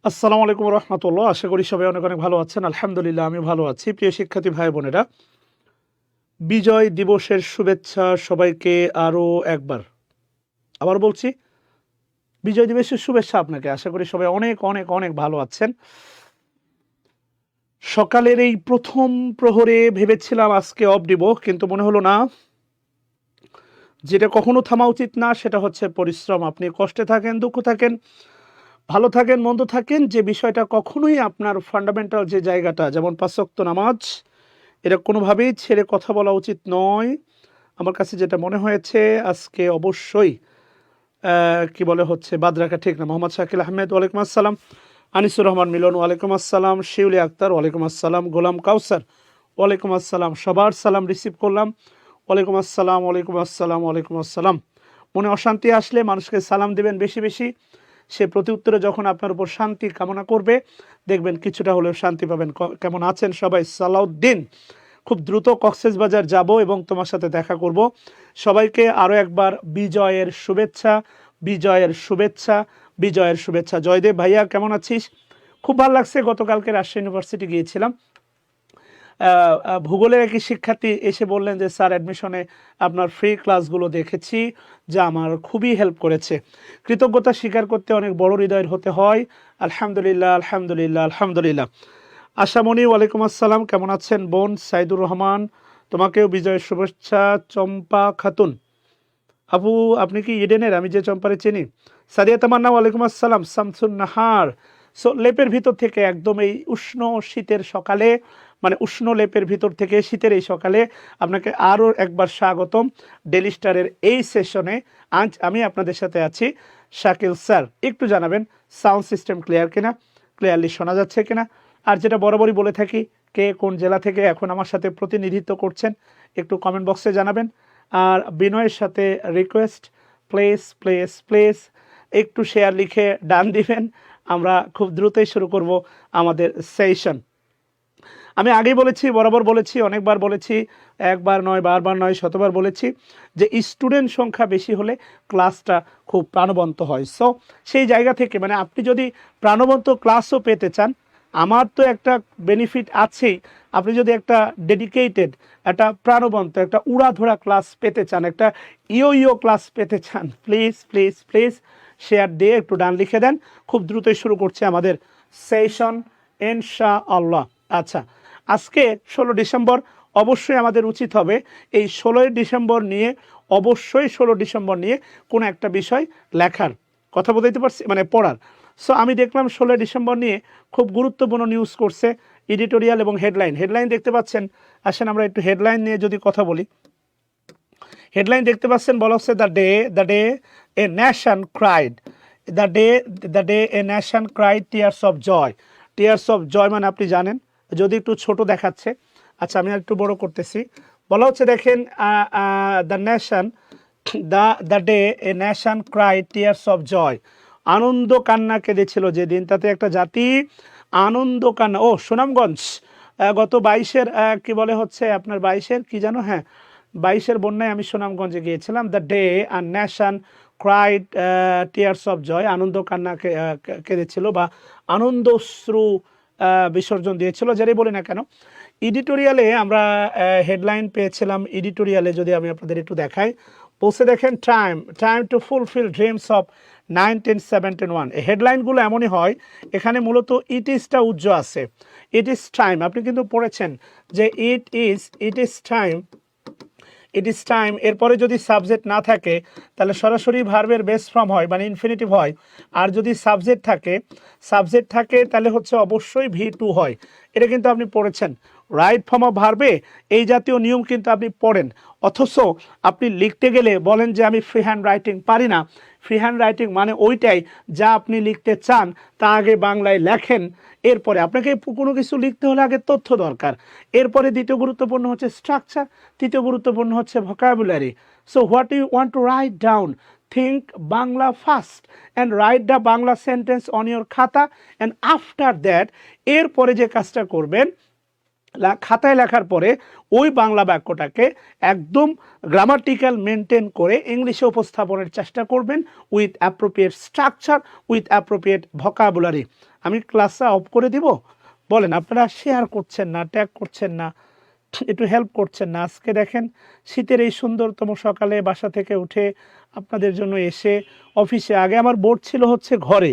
আসসালামু আলাইকুম রহমতুল্লাহ। আশা করি সবাই অনেক অনেক ভালো আছেন। আলহামদুলিল্লাহ আমি ভালো আছি। প্রিয় শিক্ষার্থী ভাই বোনেরা, বিজয় দিবসের শুভেচ্ছা সবাইকে। আরও একবার আবার বলছি, বিজয় দিবসের শুভেচ্ছা আপনাকে। আশা করি সবাই অনেক অনেক অনেক ভালো আছেন। সকালের এই প্রথম প্রহরে ভেবেছিলাম আজকে অফ দিব, কিন্তু মনে হলো না। যেটা কখনো থামা উচিত না সেটা হচ্ছে পরিশ্রম। আপনি কষ্টে থাকেন, দুঃখ থাকেন, ভালো থাকেন, মন্দ থাকেন, যে বিষয়টা কখনোই আপনার ফান্ডামেন্টাল যে জায়গাটা, যেমন ৫ ওয়াক্ত নামাজ, এটা কোনোভাবেই ছেড়ে কথা বলা উচিত নয়। আমার কাছে যেটা মনে হয়েছে আজকে অবশ্যই কি বলে হচ্ছে বাদ রাখা ঠিক না। মোহাম্মদ শাকিল আহমেদ, ওয়ালাইকুম আসসালাম। আনিসুর রহমান মিলন, ওয়ালাইকুম আসসালাম। শিউলি আক্তার, ওয়ালাইকুম আসসালাম। গোলাম কাউসার, ওয়ালাইকুম আসসালাম। সবার সালাম রিসিভ করলাম। ওয়ালাইকুম আসসালাম, ওয়ালাইকুম আসসালাম, ওয়ালাইকুম আসসালাম। মনে অশান্তি আসলে মানুষকে সালাম দিবেন বেশি বেশি। সে প্রতি উত্তরে যখন আপনার উপর শান্তি কামনা করবে, দেখবেন কিছুটা হলেও শান্তি পাবেন। কেমন আছেন সবাই? সালাউদ্দিন, খুব দ্রুত কক্সবাজার যাব এবং তোমার সাথে দেখা করব। সবাইকে আরও একবার বিজয়ের শুভেচ্ছা, বিজয়ের শুভেচ্ছা, বিজয়ের শুভেচ্ছা। জয়দেব ভাইয়া, কেমন আছিস? খুব ভালো লাগছে। গতকালকে রাজশাহী ইউনিভার্সিটি গিয়েছিলাম। ভূগোলের একই শিক্ষার্থী এসে বললেন যে স্যার, অ্যাডমিশনে আপনার ফ্রি ক্লাসগুলো দেখেছি, যা আমার খুবই হেল্প করেছে। কৃতজ্ঞতা স্বীকার করতে অনেক বড় হৃদয়ের হতে হয়। আলহামদুলিল্লাহ, আলহামদুলিল্লাহ, আলহামদুলিল্লাহ। আশামণি, ওয়ালাইকুম আসসালাম। কেমন আছেন বোন? সাইদুর রহমান, তোমাকেও বিজয়ের শুভেচ্ছা। চম্পা খাতুন, আপু আপনি কি ইডেনের? আমি যে চম্পারে চিনি। সাদিয়া তামান্না, ওয়ালাইকুম আসসালাম। শামসুন নাহার, সো লেপের ভিতর থেকে একদম এই উষ্ণ শীতের সকালে, মানে উষ্ণ লেপের ভিতর থেকে শীতের এই সকালে আপনাকে আরও একবার স্বাগতম ডেলি স্টারের এই সেশনে। আজ আমি আপনাদের সাথে আছি। শাকিল স্যার, একটু জানাবেন সাউন্ড সিস্টেম ক্লিয়ার কিনা, ক্লিয়ারলি শোনা যাচ্ছে কিনা। আর যেটা বরাবরই বলে থাকি, কে কোন জেলা থেকে এখন আমার সাথে প্রতিনিধিত্ব করছেন একটু কমেন্ট বক্সে জানাবেন। আর বিনয়ের সাথে রিকোয়েস্ট, প্লিজ প্লিজ প্লিজ একটু শেয়ার লিখে ডান দিবেন। আমরা খুব দ্রুতই শুরু করব আমাদের সেশন। আমি আগেই বলেছি, বরাবর বলেছি, অনেকবার বলেছি, একবার নয়, বারবার নয়, শতবার বলেছি যে স্টুডেন্ট সংখ্যা বেশি হলে ক্লাসটা খুব প্রাণবন্ত হয়। সো সেই জায়গা থেকে, মানে আপনি যদি প্রাণবন্ত ক্লাসও পেতে চান, আমার তো একটা বেনিফিট আছেই। আপনি যদি একটা ডেডিকেটেড, একটা প্রাণবন্ত, একটা উড়াধরা ক্লাস পেতে চান, একটা ইয়ো ক্লাস পেতে চান, প্লিজ প্লিজ প্লিজ শেয়ার দিয়ে একটু ডান লিখে দেন। খুব দ্রুতই শুরু করছে আমাদের সেশন ইনশাআল্লাহ। আচ্ছা, আজকে 16 ডিসেম্বর। অবশ্যই আমাদের উচিত হবে এই 16 ডিসেম্বর নিয়ে, অবশ্যই 16 ডিসেম্বর নিয়ে কোনো একটা বিষয় লেখার, কথা বলতে পারছি, মানে পড়ার। সো আমি দেখলাম 16 ডিসেম্বর নিয়ে খুব গুরুত্বপূর্ণ নিউজ করছে এডিটোরিয়াল এবং হেডলাইন। হেডলাইন দেখতে পাচ্ছেন, আসেন আমরা একটু হেডলাইন নিয়ে যদি কথা বলি। হেডলাইন দেখতে পাচ্ছেন, বলা হচ্ছে the day a nation cried, the day a nation cried tears of joy. Tears of joy মানে আপনি জানেন, যদি একটু ছোট দেখাচ্ছে। আচ্ছা, আমি আর একটু বড় করতেছি। বলা হচ্ছে দেখেন, the nation, the day a nation cried tears of joy. আনন্দ কান্না কেঁদেছিল যেদিন, তাতে একটা জাতি আনন্দ কান্না। ও সুনামগঞ্জ, গত 22-এর কি বলে হচ্ছে আপনার 22-এর কি জানো, হ্যাঁ 22-এর বন্যায় আমি সুনামগঞ্জে গিয়েছিলাম। দ্য ডে আর nation cried tears of joy, আনন্দ কান্না কেঁদেছিল বা আনন্দশ্রু বিসর্জন দিয়েছিল, যারাই বলি না কেন। এডিটোরিয়ালে আমরা হেডলাইন পেয়েছিলাম। এডিটোরিয়ালে যদি আমি আপনাদের একটু দেখাই, বলছে দেখেন, time to fulfil dreams of 1971। এই হেডলাইনগুলো এমনই হয়, এখানে মূলত ইট ইজটা উজ্জ্ব আছে। ইট ইজ টাইম, আপনি কিন্তু পড়েছেন যে ইট ইজ টাইম, এরপরে যদি সাবজেক্ট না থাকে তাহলে সরাসরি ভার্বের বেস ফর্ম হয়, মানে ইনফিনিটিভ হয়। আর যদি সাবজেক্ট থাকে তাহলে হচ্ছে অবশ্যই V2 হয়। এটা কিন্তু আপনি পড়েছেন। রাইট ফর্ম অফ ভার্বে এই জাতীয় নিয়ম কিন্তু আপনি পড়েন, অথচ আপনি লিখতে গেলে বলেন যে আমি ফ্রি হ্যান্ড রাইটিং পারি না। ফ্রি হ্যান্ড রাইটিং মানে ওইটাই, যা আপনি লিখতে চান তা আগে বাংলায় লেখেন। এরপরে আপনাকে কোনো কিছু লিখতে হলে আগে তথ্য দরকার, এরপরে দ্বিতীয় গুরুত্বপূর্ণ হচ্ছে স্ট্রাকচার, তৃতীয় গুরুত্বপূর্ণ হচ্ছে vocabulary. So what you want to write down, think Bangla first and write the Bangla sentence on your খাতা, and after that এরপরে যে কাজটা করবেন, খাতায় লেখার পরে ওই বাংলা বাক্যটাকে একদম গ্রামাটিক্যাল মেনটেন করে ইংলিশে উপস্থাপনের চেষ্টা করবেন with appropriate structure, with appropriate vocabulary. আমি ক্লাসটা অফ করে দিব? বলেন, আপনারা শেয়ার করছেন না, ট্যাগ করছেন না, একটু হেল্প করছেন না। আজকে দেখেন শীতের এই সুন্দরতম সকালে বাসা থেকে উঠে আপনাদের জন্য এসে অফিসে, আগে আমার বোর্ড ছিল হচ্ছে ঘরে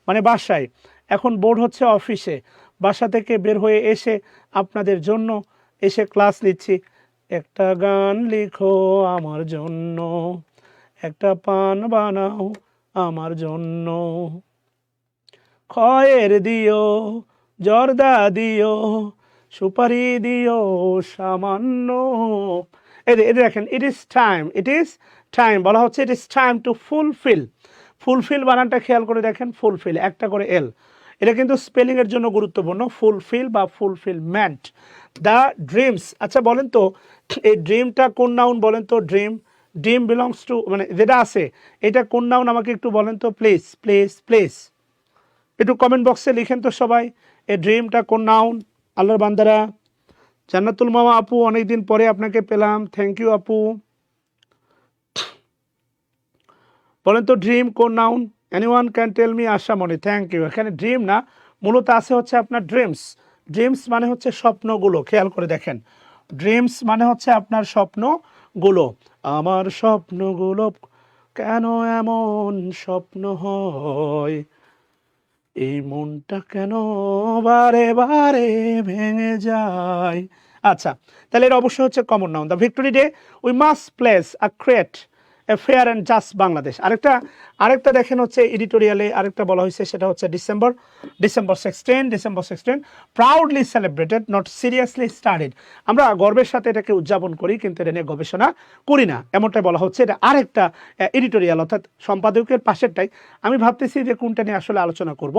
মানে বাসায়, এখন বোর্ড হচ্ছে অফিসে, বাসা থেকে বের হয়ে এসে আপনাদের জন্য এসে ক্লাস নিচ্ছি। একটা গান লিখো আমার জন্য, একটা পান বানাও আমার জন্য, খয়ের দিও, জর্দা দিও, সুপারি দিও সামান্য। এই দেখেন, ইট ইজ টাইম বলা হচ্ছে, it is time to fulfil বানানটা খেয়াল করে দেখেন, ফুলফিল একটা করে এল, এটা কিন্তু স্পেলিংয়ের জন্য গুরুত্বপূর্ণ, ফুলফিল বা ফুলফিলমেন্ট। দ্য ড্রিমস, আচ্ছা বলেন তো এই ড্রিমটা কোন নাউন বলেন তো? ড্রিম বিলংস টু, মানে যেটা আছে এটা কোন নাউন আমাকে একটু বলেন তো প্লিজ একটু কমেন্ট বক্সে লিখেন তো সবাই, এই ড্রিমটা কোন নাউন? আল্লাহর বান্দারা, জান্নাতুল মামা আপু অনেকদিন পরে আপনাকে পেলাম, থ্যাংক ইউ আপু। বলেন তো ড্রিম কোন noun? Anyone can tell me? আশা মনে, থ্যাংক ইউ। এখানে ড্রিম না, মূলত আছে হচ্ছে আপনার ড্রিমস মানে হচ্ছে স্বপ্নগুলো, খেয়াল করে দেখেন, ড্রিমস মানে হচ্ছে আপনার স্বপ্নগুলো। আমার স্বপ্নগুলো কেন এমন স্বপ্ন হয়, এই মনটা কেন বারে বারে ভেঙে যায়। আচ্ছা, তাহলে এটা অবশ্যই হচ্ছে common noun. The victory day we must place a create a fair and just Bangladesh. আরেকটা দেখেন হচ্ছে এডিটোরিয়ালে আরেকটা বলা হয়েছে, সেটা হচ্ছে December 16 proudly celebrated not seriously studied. আমরা গর্বের সাথে এটাকে উদযাপন করি কিন্তু এটা নিয়ে গবেষণা করি না, এমনটাই বলা হচ্ছে। এটা আরেকটা এডিটোরিয়াল, অর্থাৎ সম্পাদকের পাশেরটাই। আমি ভাবতেছি যে কোনটা নিয়ে আসলে আলোচনা করব।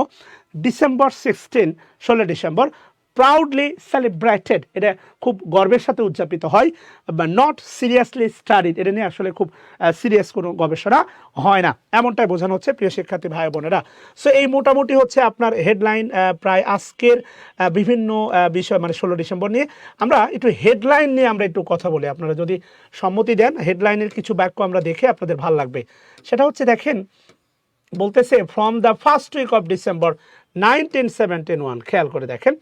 ডিসেম্বর 16 প্রাউডলি সেলিব্রেটেড, এটা খুব গর্বের সাথে উদযাপিত হয়, বা নট সিরিয়াসলি স্টাডিড, এটা নিয়ে আসলে খুব সিরিয়াস কোনো গবেষণা হয় না, এমনটাই বোঝানো হচ্ছে প্রিয় শিক্ষার্থী ভাই বোনেরা। সো এই মোটামুটি হচ্ছে আপনার হেডলাইন প্রায় আজকের বিভিন্ন বিষয়, মানে 16 ডিসেম্বর নিয়ে আমরা একটু হেডলাইন নিয়ে আমরা একটু কথা বলি। আপনারা যদি সম্মতি দেন, হেডলাইনের কিছু বাক্য আমরা দেখে আপনাদের ভালো লাগবে। সেটা হচ্ছে দেখেন, বলতেছে from the first week of December 1971, খেয়াল করে দেখেন,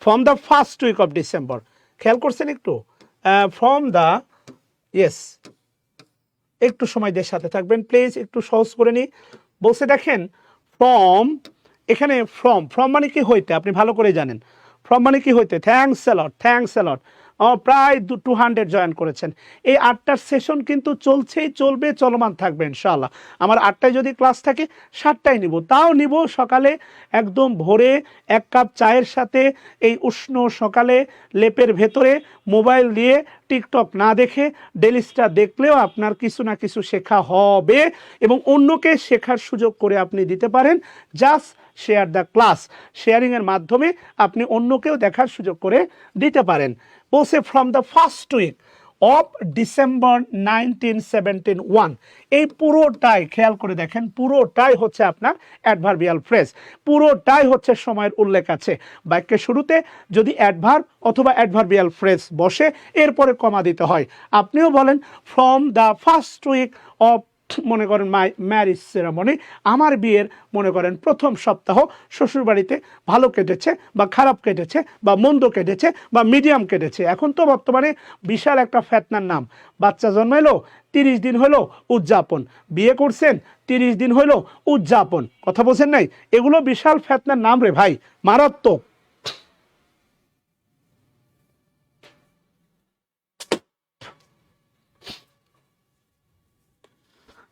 from the first week of December, খেয়াল করছেন একটু, ফ্রম দ্য, ইয়েস, একটু সময় দিয়ে সাথে থাকবেন প্লিজ, একটু সহজ করে নিই। বলছে দেখেন ফ্রম, এখানে ফ্রম মানে কি হইতে, আপনি ভালো করে জানেন ফ্রম মানে কি হইতে। থ্যাঙ্কস এ লট, প্রায় 200 জয়েন করেছেন। এই 8টার সেশন কিন্তু চলবে, চলমান থাকবে ইনশাআল্লাহ। আমার 8টায় যদি ক্লাস থাকে 7টায় নিব, তাও নিব সকালে একদম ভোরে 1 কাপ চায়ের সাথে, এই উষ্ণ সকালে লেপের ভেতরে মোবাইল দিয়ে টিকটক না দেখে ডেইলি স্টার দেখলেও আপনার কিছু না কিছু শেখা হবে, এবং অন্যকে শেখার সুযোগ করে আপনি দিতে পারেন। জাস্ট শেয়ার দ্য ক্লাস, শেয়ারিংয়ের মাধ্যমে আপনি অন্যকেও দেখার সুযোগ করে দিতে পারেন। বলছে from the first week of December 1971, এই পুরোটাই খেয়াল করে দেখেন, পুরোটাই হচ্ছে আপনার অ্যাডভার্বিয়াল ফ্রেজ, পুরোটাই হচ্ছে সময়ের উল্লেখ আছে। বাক্যের শুরুতে যদি অ্যাডভার্ব অথবা অ্যাডভার্বিয়াল ফ্রেজ বসে, এরপরে কমা দিতে হয়। আপনিও বলেন from the first week of, মনে করেন মাই ম্যারিজ সেরেমনি, আমার বিয়ের মনে করেন প্রথম সপ্তাহ শ্বশুরবাড়িতে ভালো কেটেছে বা খারাপ কেটেছে বা মন্দ কেটেছে বা মিডিয়াম কেটেছে। এখন তো বর্তমানে বিশাল একটা ফ্যাতনার নাম, বাচ্চা জন্মাইলো 30 দিন হলো উদযাপন, বিয়ে করছেন 30 দিন হলো উদযাপন, কথা বলছেন নাই? এগুলো বিশাল ফ্যাতনার নাম রে ভাই, মারাত্মক।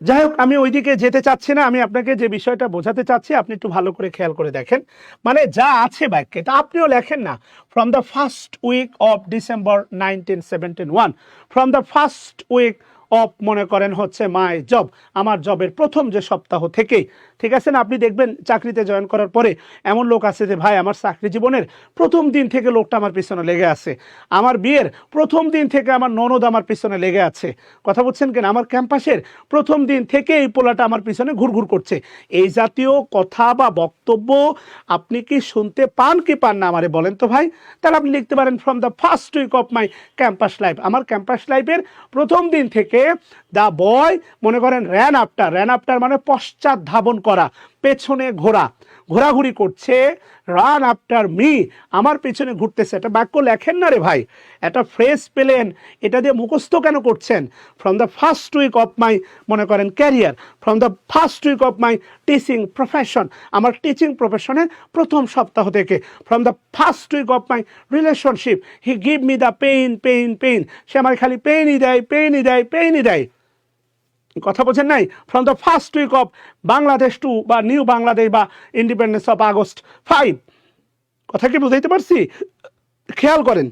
যাই হোক, আমি ওইদিকে যেতে চাচ্ছি না, আমি আপনাকে যে বিষয়টা বোঝাতে চাচ্ছি আপনি একটু ভালো করে খেয়াল করে দেখেন। মানে যা আছে বাক্যে তা আপনিও লেখেন না, from the first week of December 1971, from the first week of, মনে করেন হচ্ছে মাই জব, আমার জবের প্রথম যে সপ্তাহ থেকেই, ঠিক আছে না? আপনি দেখবেন চাকরিতে জয়েন করার পরে এমন লোক আছে যে ভাই আমার চাকরি জীবনের প্রথম দিন থেকে লোকটা আমার পিছনে লেগে আছে, আমার বিয়ের প্রথম দিন থেকে আমার ননদ আমার পিছনে লেগে আছে, কথা বলছেন কেন, আমার ক্যাম্পাসের প্রথম দিন থেকে এই পোলাটা আমার পিছনে ঘুরঘুর করছে। এই জাতীয় কথা বা বক্তব্য আপনি কি শুনতে পান কি পান না আমারে বলেন তো ভাই? তাহলে আপনি লিখতে পারেন from the first week of my campus life, আমার ক্যাম্পাস লাইফের প্রথম দিন থেকে দ্য বয়, মনে করেন র্যান আফটার মানে পশ্চাৎ ধাবন করা, পেছনে ঘোরা, ঘোরাঘুরি করছে, রান আফটার মি, আমার পেছনে ঘুরতেছে। এটা বাক্য লেখেন না রে ভাই, একটা ফ্রেজ পেলেন, এটা দিয়ে মুখস্থ কেন করছেন? From the first week of my, মনে করেন career, from the first week of my teaching profession, আমার টিচিং প্রফেশনের প্রথম সপ্তাহ থেকে, from the first week of my relationship, he give me the pain pain pain, সে আমার খালি পেইনই দেয় পেইনই দেয় পেইনই দেয়। কথা বোঝেন নাই? From the first week of Bangladesh to বা নিউ বাংলাদেশ বা ইন্ডিপেন্ডেন্স অফ আগস্ট 5, কথা কি বুঝাইতে পারছি? খেয়াল করেন,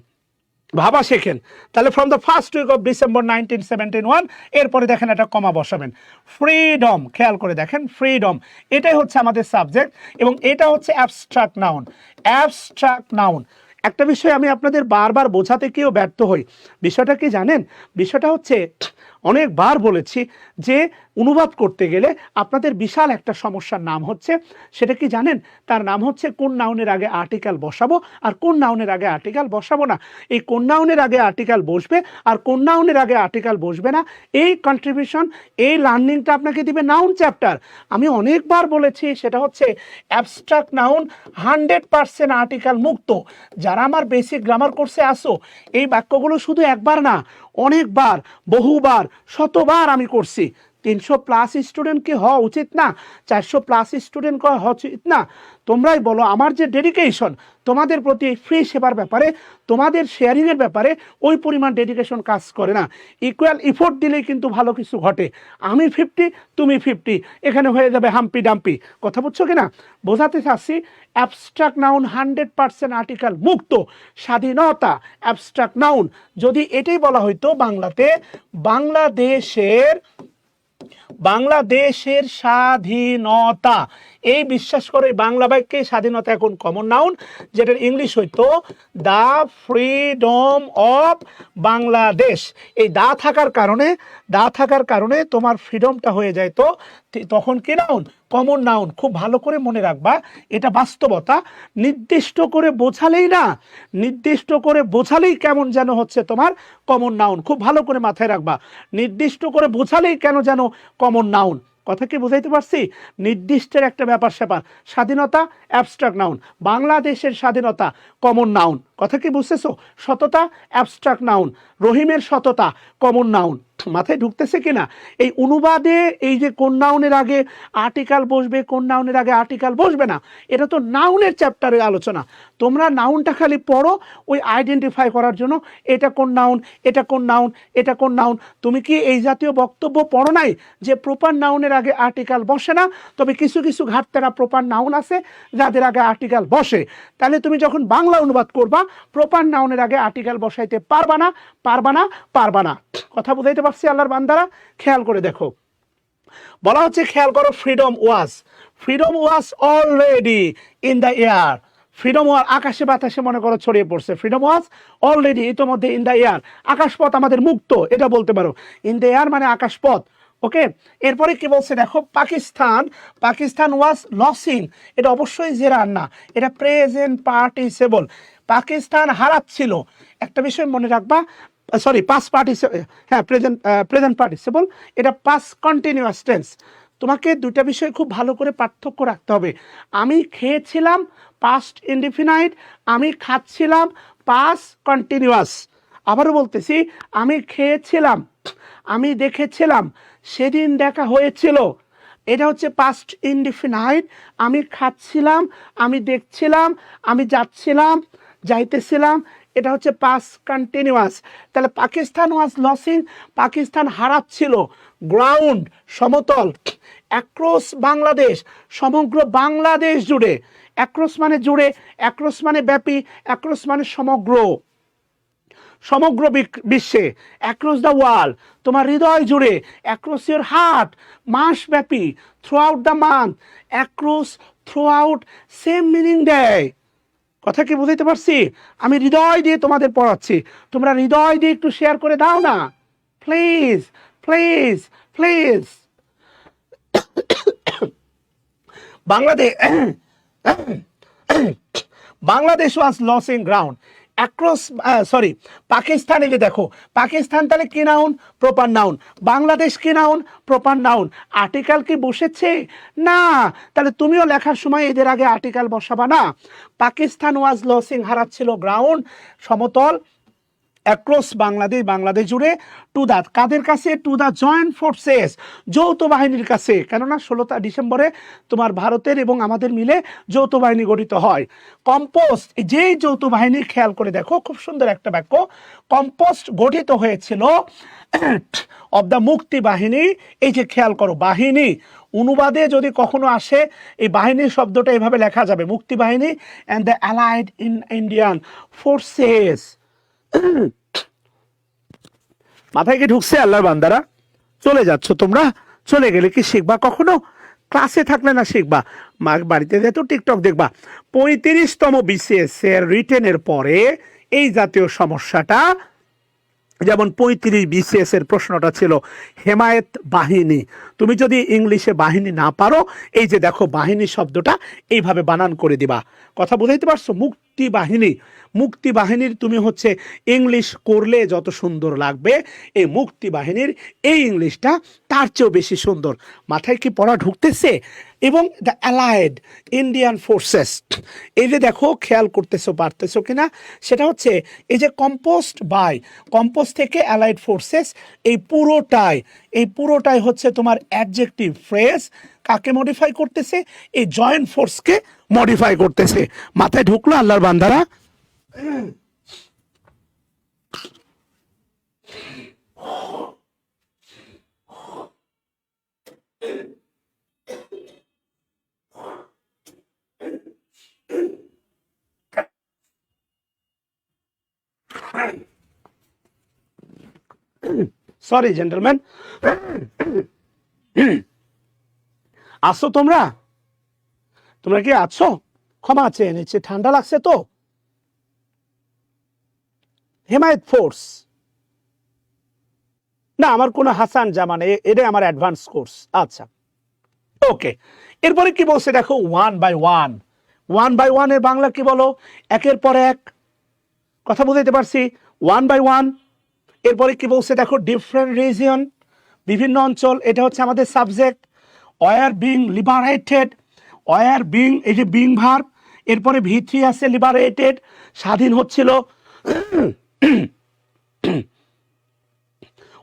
ভাবা শেখেন। তাহলে from the first week of December 1971, এরপরে দেখেন একটা কমা বসাবেন, ফ্রিডম, খেয়াল করে দেখেন ফ্রিডম, এটাই হচ্ছে আমাদের সাবজেক্ট এবং এটা হচ্ছে অ্যাবস্ট্রাক্ট নাউন। অ্যাবস্ট্রাক্ট নাউন, একটা বিষয় আমি আপনাদের বারবার বোঝাতে কেউ ব্যর্থ হই, বিষয়টা কি জানেন? বিষয়টা হচ্ছে অনেকবার বলেছি যে অনুবাদ করতে গেলে আপনাদের বিশাল একটা সমস্যার নাম হচ্ছে, সেটা কি জানেন? তার নাম হচ্ছে কোন নাউনের আগে আর্টিকেল বসাবো আর কোন নাউনের আগে আর্টিকেল বসাবো না। এই কোন নাউনের আগে আর্টিকেল বসবে আর কোন নাউনের আগে আর্টিকেল বসবে না, এই কন্ট্রিবিউশন, এই লার্নিংটা আপনাকে দিবে নাউন চ্যাপ্টার। আমি অনেকবার বলেছি, সেটা হচ্ছে অ্যাবস্ট্রাক্ট নাউন 100% আর্টিকেল মুক্ত। যারা আমার বেসিক গ্রামার কোর্সে আসো, এই বাক্যগুলো শুধু একবার না, অনেকবার, বহুবার, শতবার আমি করছি। 300+ স্টুডেন্ট কি হওয়া উচিত না? 400+ স্টুডেন্ট হওয়া উচিত না? তোমরাই বলো, আমার যে ডেডিকেশন তোমাদের প্রতি ফ্রি সেবার ব্যাপারে, তোমাদের শেয়ারিংয়ের ব্যাপারে ওই পরিমাণ ডেডিকেশন কাজ করে না। ইকুয়াল ইফোর্ট দিলেই কিন্তু ভালো কিছু ঘটে। আমি 50, তুমি 50, এখানে হয়ে যাবে হাম্পি ডাম্পি। কথা বুঝছো কিনা? বোঝাতে চাচ্ছি, অ্যাবস্ট্রাক্ট নাউন 100% আর্টিকেল মুক্ত, স্বাধীনতা। অ্যাবস্ট্রাক্ট নাউন যদি এটাই বলা হইতো বাংলাতে, বাংলাদেশের স্বাধীনতা, এই বিশ্বাস করে বাংলা বাক্যে স্বাধীনতা এখন কমন নাউন, যেটার ইংলিশ হইতো দ্য ফ্রিডম অফ বাংলাদেশ। এই দা থাকার কারণে তোমার ফ্রিডমটা হয়ে যায়, তো তখন কি নাউন? Common noun. খুব ভালো করে মনে রাখবা, এটা বাস্তবতা। নির্দিষ্ট করে বোঝালেই কেমন যেন হচ্ছে তোমার কমন নাউন। খুব ভালো করে মাথায় রাখবা, নির্দিষ্ট করে বোঝালেই কেন যেন কমন নাউন। কথা কি বুঝাইতে পারছি? নির্দিষ্টের একটা ব্যাপার স্যাপার। স্বাধীনতা অ্যাবস্ট্রাক্ট নাউন, বাংলাদেশের স্বাধীনতা কমন নাউন। কথা কি বুঝতেছো? সততা অ্যাবস্ট্রাক্ট নাউন, রহিমের সততা কমন নাউন। মাথায় ঢুকতেছে কিনা? এই অনুবাদে এই যে কোন নাউনের আগে আর্টিকেল বসবে, কোন নাউনের আগে আর্টিকেল বসবে না, এটা তো নাউনের চ্যাপ্টারের আলোচনা। তোমরা নাউনটা খালি পড়ো ওই আইডেন্টিফাই করার জন্য, এটা কোন নাউন, এটা কোন নাউন, এটা কোন নাউন। তুমি কি এই জাতীয় বক্তব্য পড়ো নাই যে প্রপার নাউনের আগে আর্টিকেল বসে না? তবে কিছু কিছু ঘাটতেরা প্রপার নাউন আছে যাদের আগে আর্টিকেল বসে। তাহলে তুমি যখন বাংলা অনুবাদ করবা, প্রপার নাউনের আগে আর্টিকেল বসাইতে পারবা না। কথা বুঝাইতে পারছি আল্লাহর বান্দারা? খেয়াল করে দেখো, বলা হচ্ছে, খেয়াল করো, freedom was already in the air. Freedom was আকাশে বাতাসে মনে করো ছড়িয়ে পড়ছে। ফ্রিডম ওয়াজ অলরেডি, ইতোমধ্যে, ইন দ্য এয়ার, আকাশপথ আমাদের মুক্ত, এটা বলতে পারো। ইন দ্য এয়ার মানে আকাশপথ। ওকে, এরপরে কি বলছে দেখো, পাকিস্তান ওয়াজ লসিং, এটা অবশ্যই জেরার না, এটা প্রেজেন্ট পার্টিসিপল। পাকিস্তান হারাচ্ছিল। একটা বিষয় মনে রাখবা, সরি, পাস্ট পার্টিসিপল, হ্যাঁ, প্রেজেন্ট পার্টিসিপল, এটা পাস্ট কন্টিনিউয়াস টেন্স। তোমাকে দুইটা বিষয় খুব ভালো করে পার্থক্য রাখতে হবে। আমি খেয়েছিলাম পাস্ট ইনডিফিনাইট, আমি খাচ্ছিলাম পাস্ট কন্টিনিউয়াস। আবারও বলতেছি, আমি খেয়েছিলাম, আমি দেখেছিলাম, সেদিন দেখা হয়েছিল, এটা হচ্ছে পাস্ট ইনডিফিনাইট। আমি খাচ্ছিলাম, আমি দেখছিলাম, আমি যাচ্ছিলাম, যাইতেছিলাম, এটা হচ্ছে পাস্ট কন্টিনিউয়াস। তাহলে পাকিস্তান ওয়াজ লসিং, পাকিস্তান হারাচ্ছিল। গ্রাউন্ড সমতল, অ্যাক্রস বাংলাদেশ, সমগ্র বাংলাদেশ জুড়ে। অ্যাক্রস মানে জুড়ে, অ্যাক্রস মানে ব্যাপী, অ্যাক্রস মানে সমগ্র বিশ্বে, অ্যাক্রস দ্য ওয়ার্ল্ড, তোমার হৃদয় জুড়ে, অ্যাক্রস ইউর হার্ট, মাসব্যাপী, through out the month, across, through out, same meaning দেয়। কথা কি বুঝাইতে পারছি? আমি হৃদয় দিয়ে তোমাদের পড়াচ্ছি, তোমরা হৃদয় দিয়ে একটু শেয়ার করে দাও না, please please please. Bangladesh was losing ground, across, sorry, Pakistan, এই যে দেখো পাকিস্তান তাহলে কি নাউন? Proper noun. বাংলাদেশ কি নাউন? Proper noun. আর্টিকেল কি বসেছে? না। তাহলে তুমিও লেখার সময় এদের আগে আর্টিকেল বসাবা না। পাকিস্তান ওয়াজ লসিং, হারাচ্ছিল গ্রাউন্ড, সমতল, অ্যাক্রস বাংলাদেশ, বাংলাদেশ জুড়ে, টু দ্য, কাদের কাছে? টু দ্য জয়েন্ট ফোর্সেস, যৌথ বাহিনীর কাছে। কেননা 16 ডিসেম্বরে তোমার ভারতের এবং আমাদের মিলে যৌথ বাহিনী গঠিত হয়। কম্পোস্ট, যেই যৌথ বাহিনী, খেয়াল করে দেখো খুব সুন্দর একটা বাক্য, কম্পোস্ট গঠিত হয়েছিল অব দ্য মুক্তি বাহিনী। এই যে খেয়াল করো, বাহিনী অনুবাদে যদি কখনো আসে এই বাহিনীর শব্দটা এভাবে লেখা যাবে, মুক্তি বাহিনী and the allied Indian forces. মাথায় কি ঢুকছে আল্লাহর বান্দারা? চলে যাচ্ছ তোমরা, চলে গেলে কি শিখবা কখনো? ক্লাসে থাকলে না শিখবা, বাড়িতে যেহেতু টিকটক দেখবা। 35তম বিসিএস এর রিটেনের পরে এই জাতীয় সমস্যাটা, যেমন 35 বিসিএস এর প্রশ্নটা ছিল হেমায়েত বাহিনী। তুমি যদি ইংলিশে বাহিনী না পারো, এই যে দেখো বাহিনী শব্দটা এইভাবে বানান করে দিবা। কথা বুঝাইতে পারছো? মুক্তি বাহিনী, মুক্তি বাহিনীর তুমি হচ্ছে ইংলিশ করলে যত সুন্দর লাগবে, এই মুক্তি বাহিনীর এই ইংলিশটা তার চেয়েও বেশি সুন্দর। মাথায় কি পড়া ঢুকতেছে? এবং দ্য অ্যালাইড ইন্ডিয়ান ফোর্সেস, এই যে দেখো খেয়াল করতেছো, পারতেছো কিনা, সেটা হচ্ছে এই যে কম্পোস্ট বাই, কম্পোস্ট থেকে অ্যালাইড ফোর্সেস, এই পুরোটাই হচ্ছে তোমার অ্যাডজেক্টিভ ফ্রেজ। কাকে মডিফাই করতেছে? এই জয়েন্ট ফোর্সকে মডিফাই করতেছে। মাথায় ঢুকলো আল্লাহর বান্দারা? সরি জেন্টলম্যান, আসো তোমরা? তোমরা কি আছো? ক্ষমা চেয়ে নিচ্ছে, ঠান্ডা লাগছে তো। হেমায়েত ফোর্স না, আমার কোনো হাসান জামান, এটা আমার অ্যাডভান্স কোর্স। আচ্ছা, ওকে। এরপরে কি বলছে দেখো, one by one. One by one এর বাংলা কি বলো? একের পর এক। কথা বুঝাইতে পারছি? One by one. এরপরে কি বলছে দেখো, ডিফারেন্ট রিজিয়ন, বিভিন্ন অঞ্চল, এটা হচ্ছে আমাদের subject. Were being liberated, were being, এই যে বিং ভার্ব, এরপরে V3 আছে, লিবারেটেড, স্বাধীন হচ্ছিল।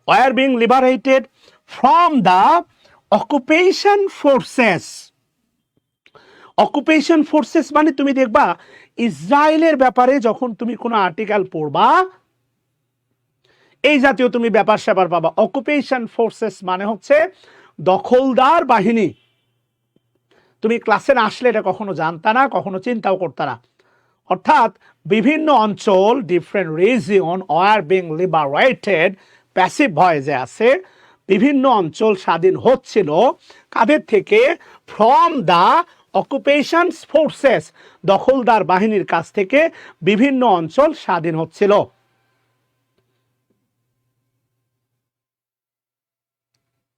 Were being liberated from the occupation forces. Occupation forces মানে তুমি দেখবা ইসরায়েলের ব্যাপারে যখন তুমি কোনো আর্টিকেল পড়বা, এই জাতীয় তুমি ব্যাপার স্যাপার পাবা। অকুপেশন ফোর্সেস মানে হচ্ছে দখলদার বাহিনী। তুমি ক্লাসে না আসলে এটা কখনো জানতা না, কখনো চিন্তাও করতা না। অর্থাৎ বিভিন্ন অঞ্চল, different region, are being liberated, passive ভয়েসে আছে, বিভিন্ন অঞ্চল স্বাধীন হচ্ছিল। কাদের থেকে? ফ্রম দ্য অকুপেশন ফোর্সেস, দখলদার বাহিনীর কাছ থেকে বিভিন্ন অঞ্চল স্বাধীন হচ্ছিল।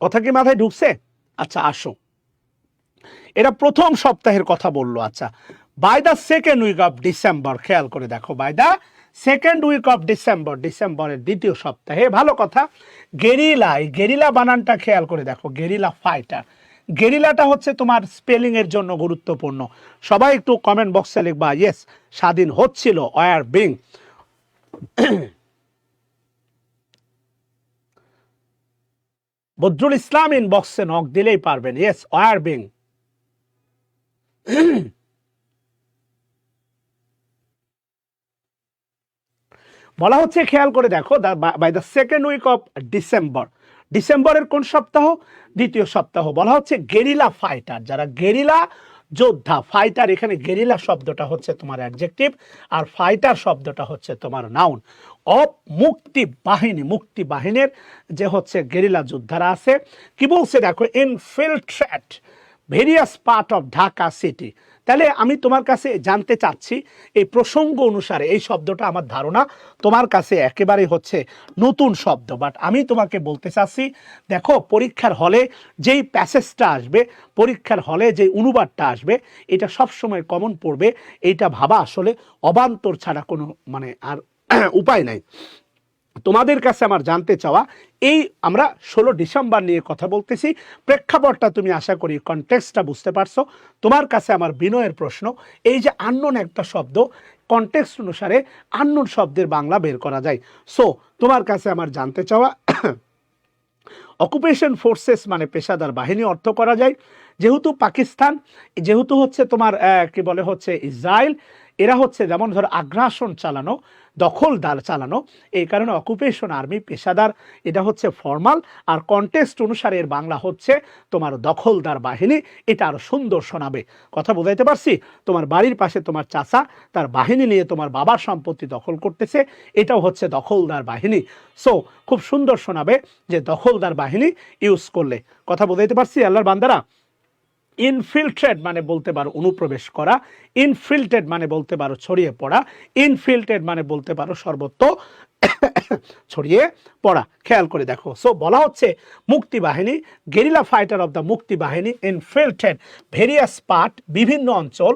কথা কি মাথায় ঢুকছে? আচ্ছা আসো, এটা প্রথম সপ্তাহের কথা বললো। আচ্ছা, by the second week of December, খেয়াল করে দেখো, by the second week of December, ডিসেম্বরের দ্বিতীয় সপ্তাহে। ভালো কথা। গেরিলা, এই গেরিলা বানানটা খেয়াল করে দেখো, গেরিলা ফাইটার। গেরিলাটা হচ্ছে তোমার স্পেলিং এর জন্য গুরুত্বপূর্ণ। সবাই একটু কমেন্ট বক্সে লিখবা ইয়েস, স্বাধীন হচ্ছিল, ওয়ার বিং। বদরুল ইসলাম ইনবক্সে নক দিলেই পারবেন, ইয়েস, ওয়ার বিং। বলা হচ্ছে, খেয়াল করে দেখো, by the second week of December, ডিসেম্বরের কোন সপ্তাহ? দ্বিতীয় সপ্তাহ। বলা হচ্ছে গেরিলা ফাইটার, যারা গেরিলা যোদ্ধা, ফাইটার, এখানে গেরিলা শব্দটা হচ্ছে তোমার অ্যাডজেক্টিভ, আর ফাইটার শব্দটা হচ্ছে তোমার নাউন। অফ মুক্তি বাহিনী, মুক্তি বাহিনীর যে হচ্ছে গেরিলা যোদ্ধারা আছে, কি বলছে দেখো, infiltrate various part of Dhaka city, তাহলে আমি তোমার কাছে জানতে চাচ্ছি, এই প্রসঙ্গ অনুসারে এই শব্দটা আমার ধারণা তোমার কাছে একেবারে হচ্ছে নতুন শব্দ, বাট আমি তোমাকে বলতে চাচ্ছি, দেখো পরীক্ষার হলে যেই প্যাসেজটা আসবে, পরীক্ষার হলে যেই অনুবাদটা আসবে, এটা সবসময় কমন পড়বে, এইটা ভাবা আসলে অবান্তর ছাড়া কোনো মানে আর উপায় নাই। তোমাদের কাছে আমার জানতে চাওয়া, এই আমরা 16 ডিসেম্বর নিয়ে কথা বলতেছি, প্রেক্ষাপটটা তুমি আশা করি কনটেক্সটটা বুঝতে পারছো। তোমার কাছে আমার বিনয়ের প্রশ্ন, এই যে আননোন একটা শব্দ, কনটেক্সট অনুসারে আননোন শব্দের বাংলা বের করা যায়। সো তোমার কাছে আমার জানতে চাওয়া, অকুপেশন ফোর্সেস মানে পেশাদার বাহিনী অর্থ করা যায়। যেহেতু পাকিস্তান, যেহেতু হচ্ছে তোমার কি বলে হচ্ছে ইসরায়েল, এরা হচ্ছে যেমন ধরো আগ্রাসন চালানো, দখলদার চালানো, এই কারণে অকুপেশন আর্মি পেশাদার, এটা হচ্ছে ফর্মাল। আর কনটেক্সট অনুসারে এর বাংলা হচ্ছে তোমার দখলদার বাহিনী। এটা আরো সুন্দর শোনাবে, কথা বোঝাইতে পারছি? তোমার বাড়ির পাশে তোমার চাচা তার বাহিনী নিয়ে তোমার বাবার সম্পত্তি দখল করতেছে, এটাও হচ্ছে দখলদার বাহিনী। সো খুব সুন্দর শোনাবে যে দখলদার বাহিনী ইউজ করলে, কথা বোঝাইতে পারছি আল্লাহর বান্দারা? ইনফিল্ট্রেট মানে বলতে পারো অনুপ্রবেশ করা, ইনফিল্ট্রেট মানে বলতে পারো ছড়িয়ে পড়া, ইনফিল্ট্রেট মানে বলতে পারো সর্বত্র ছড়িয়ে পড়া। খেয়াল করে দেখো, সো বলা হচ্ছে মুক্তি বাহিনী, গেরিলা ফাইটার অফ দ্য মুক্তি বাহিনী ইনফিল্ট্রেট ভেরিয়াস পার্ট, বিভিন্ন অঞ্চল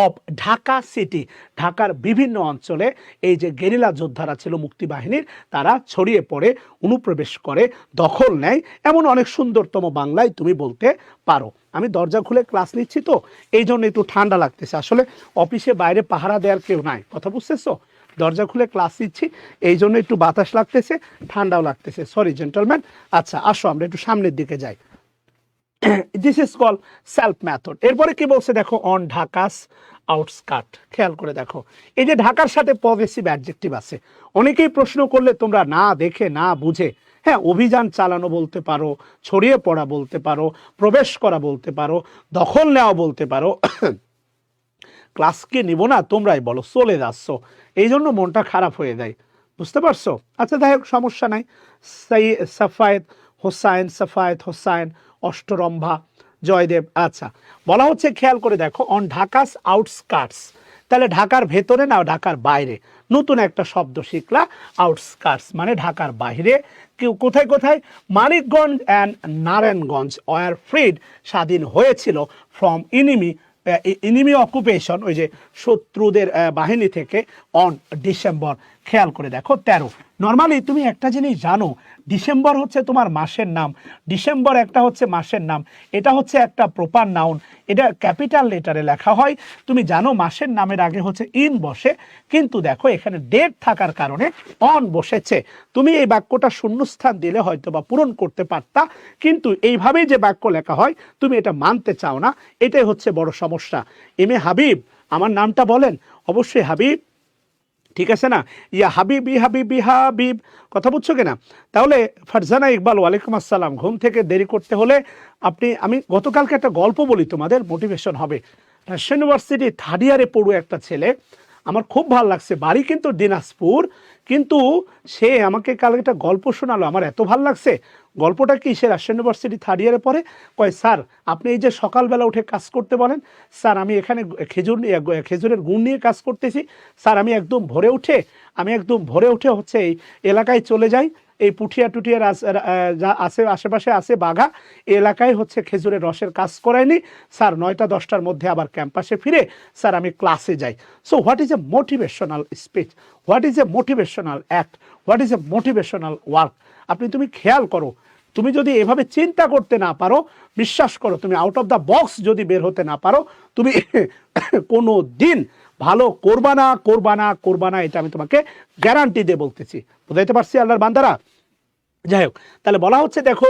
অফ ঢাকা সিটি, ঢাকার বিভিন্ন অঞ্চলে এই যে গেরিলা যোদ্ধারা ছিল মুক্তি বাহিনীর, তারা ছড়িয়ে পড়ে, অনুপ্রবেশ করে, দখল নেয়, এমন অনেক সুন্দরতম বাংলায় তুমি বলতে পারো। আমি দরজা খুলে ক্লাস নিচ্ছি তো এই জন্য একটু ঠান্ডা লাগতেছে, আসলে অফিসে বাইরে পাহারা দেওয়ার কেউ নাই, কথা বুঝতেছো? দরজা খুলে ক্লাস নিচ্ছি এই জন্য একটু বাতাস লাগতেছে, ঠান্ডাও লাগতেছে, সরি জেন্টলম্যান। আচ্ছা আসো আমরা একটু সামনের দিকে যাই। This is call self method. এরপরে কি বলছে দেখো, অন ঢাকাস আউটস্কার্ট, খেয়াল করে দেখো, এই যে ঢাকার সাথে পজিটিভ অ্যাডজেক্টিভ আছে। অনেকেই প্রশ্ন করলে তোমরা না দেখে না বুঝে, হ্যাঁ, অভিযান চালানো বলতে পারো, ছড়িয়ে পড়া বলতে পারো, প্রবেশ করা বলতে পারো, দখল নেওয়া বলতে পারো। ক্লাসকে নিব না তোমরাই বলো, চলে যাচ্ছ, এই জন্য মনটা খারাপ হয়ে যায়, বুঝতে পারছো? আচ্ছা যাই হোক, সমস্যা নাই। সাফায়েত হোসাইন, সাফায়েত হোসাইন, অষ্টরম্ভা, জয়দেব। আচ্ছা বলা হচ্ছে, খেয়াল করে দেখো, অন ঢাকাস আউটস্কার্টস, তাহলে ঢাকার ভেতরে না ঢাকার বাইরে, নতুন একটা শব্দ শিখলা, আউটস্কার্টস মানে ঢাকার বাইরে। কেউ কোথায় কোথায়? মানিকগঞ্জ অ্যান্ড নারায়ণগঞ্জ ওয়ার ফ্রিড, স্বাধীন হয়েছিল ফ্রম ইনিমি অকুপেশন, ওই যে শত্রুদের বাহিনী থেকে, অন ডিসেম্বর। খেয়াল করে দেখো 13। নর্মালি তুমি একটা জিনিস জানো, ডিসেম্বর হচ্ছে তোমার মাসের নাম, ডিসেম্বর একটা হচ্ছে মাসের নাম, এটা হচ্ছে একটা প্রপার নাউন, এটা ক্যাপিটাল লেটারে লেখা হয়। তুমি জানো মাসের নামের আগে হচ্ছে ইন বসে, কিন্তু দেখো এখানে ডেট থাকার কারণে অন বসেছে। তুমি এই বাক্যটা শূন্যস্থান দিলে হয়তো বা পূরণ করতে পারতা, কিন্তু এইভাবেই যে বাক্য লেখা হয় তুমি এটা মানতে চাও না, এটাই হচ্ছে বড় সমস্যা। এম এ হাবিব, আমার নামটা বলেন, অবশ্যই হাবিব, ঠিক আছে না? ইয়া হাবিব, ই হাবিব, ই হাবিব, কথা বুঝছো কিনা? তাহলে ফারজানা ইকবাল, ওয়ালাইকুম আসসালাম। ঘুম থেকে দেরি করতে হলে আমি গতকালকে একটা গল্প বলি, তোমাদের মোটিভেশন হবে। রাজশাহী ইউনিভার্সিটি থার্ড ইয়ারে পড়ুয়া একটা ছেলে, আমার খুব ভালো লাগছে, বাড়ি কিন্তু দিনাজপুর, কিন্তু সে আমাকে কালকে একটা গল্প শোনালো, আমার এত ভালো লাগছে। গল্পটা কি, সে রাজশাহী ইউনিভার্সিটি থার্ড ইয়ারে পড়ে। কয় স্যার আপনি এই যে সকালবেলা উঠে কাজ করতে বলেন, স্যার আমি এখানে খেজুরের গুড় নিয়ে কাজ করতেছি, স্যার আমি একদম ভোরে উঠে হচ্ছে এই এলাকায় চলে যাই, এই পুঠিয়া টুটিয়ার যা আছে আশেপাশে আছে বাঘা, এই এলাকায় হচ্ছে খেজুরের রসের কাজ করায়নি স্যার, 9টা 10টার মধ্যে আবার ক্যাম্পাসে ফিরে স্যার আমি ক্লাসে যাই। So what is a motivational speech, what is a motivational act, what is a motivational work? তুমি খেয়াল করো, তুমি যদি এভাবে চিন্তা করতে না পারো, বিশ্বাস করো, তুমি আউট অফ দ্য বক্স যদি বের হতে না পারো, তুমি কোনো দিন ভালো করবা না, এটা আমি তোমাকে গ্যারান্টি দিয়ে বলতেছি। বুঝাইতে পারছি আল্লাহর বান্দারা? যাই হোক, তাহলে বলা হচ্ছে দেখো,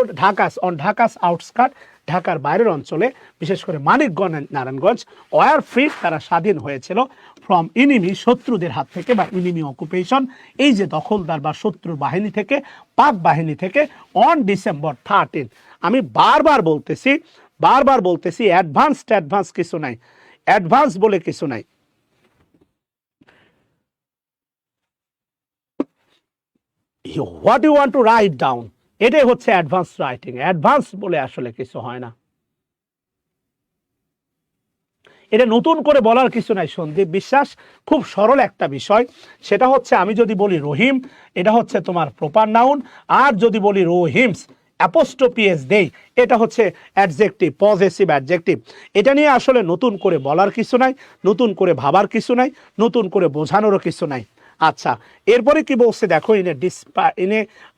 ঢাকাস আউটস্কার্ট, ঢাকার বাইরের অঞ্চলে, বিশেষ করে মানিকগঞ্জ নারায়ণগঞ্জ, ওয়ার ফ্রি, তারা স্বাধীন হয়েছিল ফ্রম ইনিমি, শত্রুদের হাত থেকে, বা ইনিমি অকুপেশন, এই যে দখলদার বা শত্রুর বাহিনী থেকে, পাক বাহিনী থেকে, অন ডিসেম্বর 13। আমি বারবার বলতেছি অ্যাডভান্স কিছু নাই, অ্যাডভান্স বলে কিছু নাই। What you want to write down, এটাই হচ্ছে অ্যাডভান্স রাইটিং। অ্যাডভান্স বলে আসলে কিছু হয় না। এটা নতুন করে বলার কিছু নাই সন্দীপ বিশ্বাস, খুব সরল একটা বিষয়। সেটা হচ্ছে আমি যদি বলি রহিম, এটা হচ্ছে তোমার প্রপার নাউন, আর যদি বলি রহিমস অ্যাপোস্ট্রোপিএস দেই, এটা হচ্ছে অ্যাডজেক্টিভ, পজেসিভ অ্যাডজেক্টিভ। এটা নিয়ে আসলে নতুন করে বলার কিছু নাই, নতুন করে ভাবার কিছু নাই, নতুন করে বোঝানোরও কিছু নাই। আচ্ছা, এরপরে কি বলছে দেখো, ইনে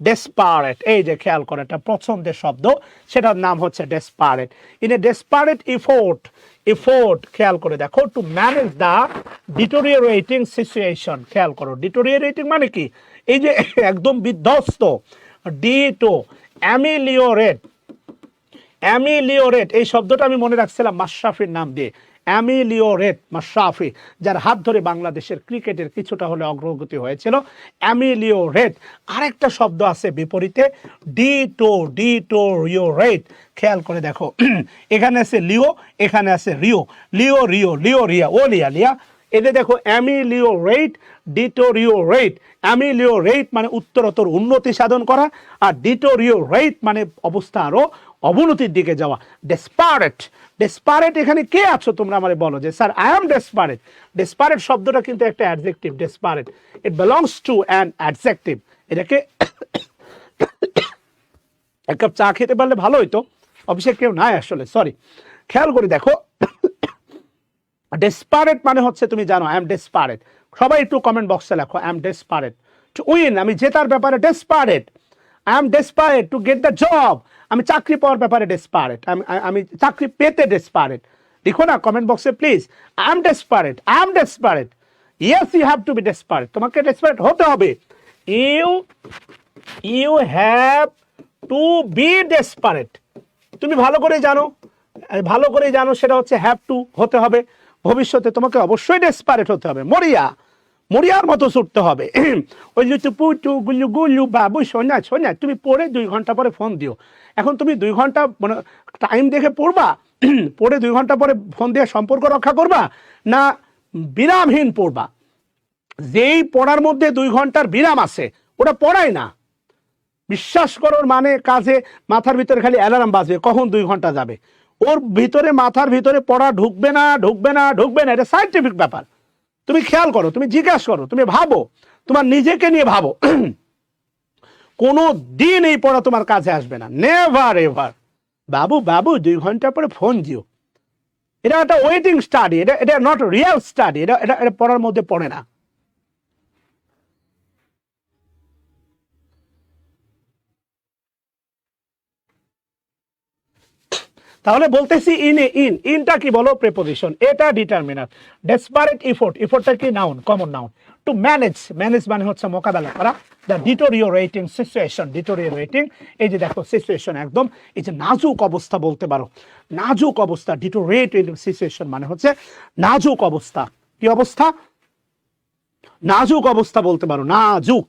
ডেসপারেট, এই যে খেয়াল করে একটা পছন্দের শব্দ, সেটার নাম হচ্ছে ডেসপারেট। ইনে ডেসপারেট এফোর্ট খেয়াল করে দেখো, টু ম্যানেজ দ্য ডিটোরিয়েটিং সিচুয়েশন। খেয়াল করো, ডিটোরিয়েটিং মানে কি, এই যে একদম বিধ্বস্ত, ডিটো অ্যামিলিওরেট, এই শব্দটা আমি মনে রাখছিলাম মাশরাফির নাম দিয়ে, অ্যামিলিওরেট, মাশরাফি, যার হাত ধরে বাংলাদেশের ক্রিকেটের কিছুটা হলে অগ্রগতি হয়েছিল। অ্যামিলিওরেট। আরেকটা শব্দ আছে বিপরীতে, ডিটোরিওরেট। খেয়াল করে দেখো, এখানে আছে লিও, এখানে আছে রিও, রিয়া, ও লিয়া, এদের দেখো অ্যামিলিওরেট, ডিটোরিওরেট। অ্যামিলিওরেট মানে উত্তরোত্তর উন্নতি সাধন করা, আর ডিটোরিওরেট মানে অবস্থা আরো অবনতির দিকে যাওয়া। ডেসপারেট এখানে কে আছো তোমরা আমারে বলো যে sir I am desperate. Desperate শব্দটা কিন্তু একটা adjective, desperate, it belongs to an adjective. এটাকে এক কাপ চা খেতে পারলে ভালো হইতো, অফিসে কেউ নাই আসলে, সরি। খেয়াল করে দেখো, ডেসপারেট মানে হচ্ছে তুমি জানো আই এম ডেসপারেট। সবাই একটু কমেন্ট বক্সে লেখো I am desperate to win, আমি জেতার ব্যাপারে desperate. I am desperate to get the job, আমি চাকরি পাওয়ার ব্যাপারে ডেসপারেট, আমি চাকরি পেতে ডেসপারেট। লিখো না কমেন্ট বক্সে please, I am desperate, I am desperate. Yes, you have to be desperate, তোমাকে ডেসপারেট হতে হবে। You have to be desperate. তুমি ভালো করে জানো সেটা হচ্ছে হ্যাভ টু, হতে হবে। ভবিষ্যতে তোমাকে অবশ্যই ডেসপারেট হতে হবে, মরিয়ার মতো ছুটতে হবে। ওই যে টুপু গুল্লু গুল্লু বাবু সোনা, তুমি পড়ে 2 ঘন্টা পরে ফোন দিও। এখন তুমি 2 ঘন্টা মানে টাইম দেখে পড়বা, পড়ে 2 ঘন্টা পরে ফোন দিয়ে সম্পর্ক রক্ষা করবা, না বিরামহীন পড়বা? যেই পড়ার মধ্যে 2 ঘন্টার বিরাম আছে ওটা পড়াই না। বিশ্বাস করোর মানে কাজে মাথার ভিতরে খালি অ্যালার্ম বাজবে কখন 2 ঘন্টা যাবে, ওর ভিতরে মাথার ভিতরে পড়া ঢুকবে না, এটা সায়েন্টিফিক ব্যাপার। তুমি খেয়াল করো, তুমি জিজ্ঞাসা করো, তুমি ভাবো, তোমার নিজেকে নিয়ে ভাবো, কোনো দিন এই পড়া তোমার কাছে আসবে না, নেভার এভার। বাবু 2 ঘন্টা পরে ফোন দিও, এটা একটা ওয়েটিং স্টাডি, এটা নট রিয়েল স্টাডি, এটা পড়ার মধ্যে পড়ে না। তাহলে বলতেছি ইনটা কি বলো, প্রিপোজিশন, এটা ডিটারমিনার। ডেসপারেট এফোর্টটা কি noun, common noun. To manage মানে হচ্ছে মোকাবেলা করা। দ্য ডিটোরিওরেটিং সিচুয়েশন, এই যে দেখো সিচুয়েশন একদম এই যে নাজুক অবস্থা বলতে পারো, নাজুক অবস্থা। ডিটোরিয়েটিং সিচুয়েশন মানে হচ্ছে নাজুক অবস্থা। কি অবস্থা? নাজুক অবস্থা বলতে পারো, নাজুক।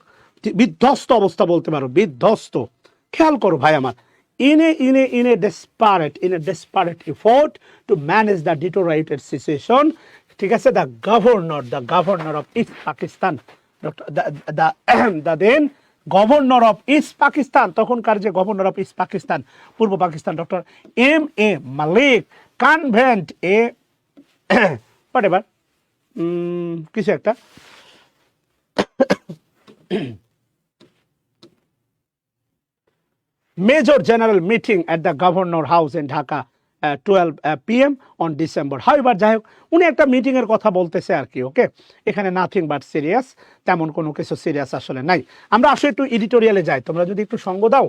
বিধ্বস্ত অবস্থা বলতে পারো, বিধ্বস্ত। খেয়াল করো ভাই আমার, in a desperate effort to manage the deteriorated situation, ঠিক আছে, the governor of East Pakistan, the then governor of East Pakistan, তখনকার যে governor of east Pakistan, Purba Pakistan, doctor M.A. Malik convent a whatever কিছু একটা Major General meeting at the Governor House in Dhaka 12 PM on December. However, যাই হোক উনি একটা meeting এর কথা বলতেছে আর কি, ওকে। এখানে নাথিং বাট সিরিয়াস, তেমন কোনো কিছু সিরিয়াস আসলে নাই। আমরা আসলে একটু এডিটোরিয়ালে যাই, তোমরা যদি একটু সঙ্গ দাও,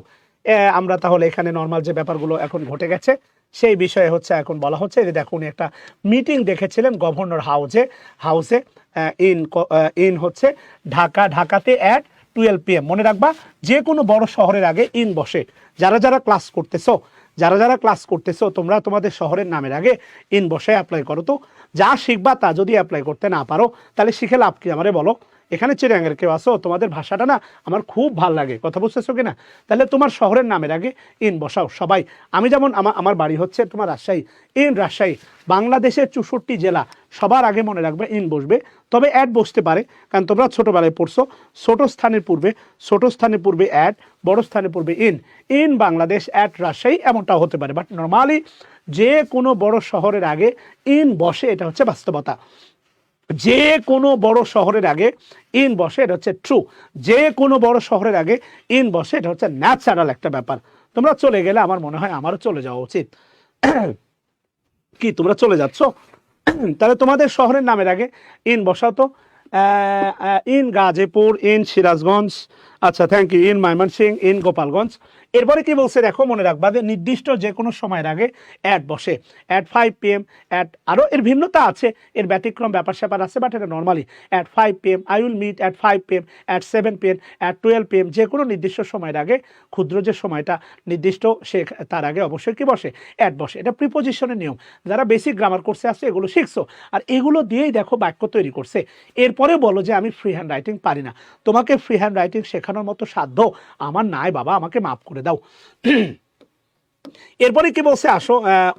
আমরা তাহলে এখানে নর্মাল যে ব্যাপারগুলো এখন ঘটে গেছে সেই বিষয়ে হচ্ছে এখন বলা হচ্ছে। যে দেখো উনি একটা মিটিং দেখেছিলেন গভর্নর হাউসে ইন হচ্ছে ঢাকাতে at 12 PM। মনে রাখবা যে কোনো বড় শহরের আগে ইন বসে। যারা ক্লাস করতেছো তোমরা তোমাদের শহরের নামের আগে ইন বসে অ্যাপ্লাই করো। তো যা শিখবা তা যদি অ্যাপ্লাই করতে না পারো তাহলে শিখে লাভ কি আমারে বলো। এখানে চিড়িয়াঙ্গের কেউ আসো, তোমাদের ভাষাটা না আমার খুব ভাল লাগে, কথা বুঝতেছো কিনা? তাহলে তোমার শহরের নামের আগে ইন বসাও সবাই। আমি যেমন আমার বাড়ি হচ্ছে তোমার রাজশাহী, ইন রাজশাহী। বাংলাদেশের 64 জেলা সবার আগে মনে রাখবে ইন বসবে, তবে অ্যাড বসতে পারে, কারণ তোমরা ছোটোবেলায় পড়ছো ছোট স্থানের পূর্বে অ্যাড, বড় স্থানের পূর্বে in, in Bangladesh at Rajshahi এমনটাও হতে পারে। বাট নর্মালি যে কোনো বড় শহরের আগে ইন বসে, এটা হচ্ছে বাস্তবতা। যে কোনো বড় শহরের আগে ইন বসে, এটা হচ্ছে ট্রু। যে কোনো বড় শহরের আগে ইন বসে, এটা হচ্ছে ন্যাচারাল একটা ব্যাপার। তোমরা চলে গেলে আমার মনে হয় আমারও চলে যাওয়া উচিত। কি তোমরা চলে যাচ্ছ? তাহলে তোমাদের শহরের নামের আগে ইন বসাও তো। ইন গাজীপুর, ইন সিরাজগঞ্জ, আচ্ছা thank you, in Mymensingh, in Gopalganj. এরপরে কি বলছে দেখো, মনে রাখবা যে নির্দিষ্ট যে কোনো সময়ের আগে অ্যাট বসে, অ্যাট 5 PM, অ্যাট আরও এর ভিন্নতা আছে, এর ব্যতিক্রম ব্যাপার স্যাপার আছে, বাট এটা normally at 5 PM, I will meet at 5 PM, at 7 PM, at 12 PM, যে কোনো নির্দিষ্ট সময়ের আগে, ক্ষুদ্র যে সময়টা নির্দিষ্ট সে তার আগে অবশ্যই কি বসে, অ্যাট বসে। এটা প্রিপোজিশনের নিয়ম, যারা বেসিক গ্রামার কোর্সে আসছে এগুলো শিখছো, আর এগুলো দিয়েই দেখো বাক্য তৈরি করছে। এরপরে বলো যে আমি ফ্রি হ্যান্ড রাইটিং পারি না, তোমাকে ফ্রি হ্যান্ড রাইটিং শেখানোর মতো সাধ্য আমার নাই বাবা, আমাকে মাফ করে দাও। এরপরে কি বলছে আসো,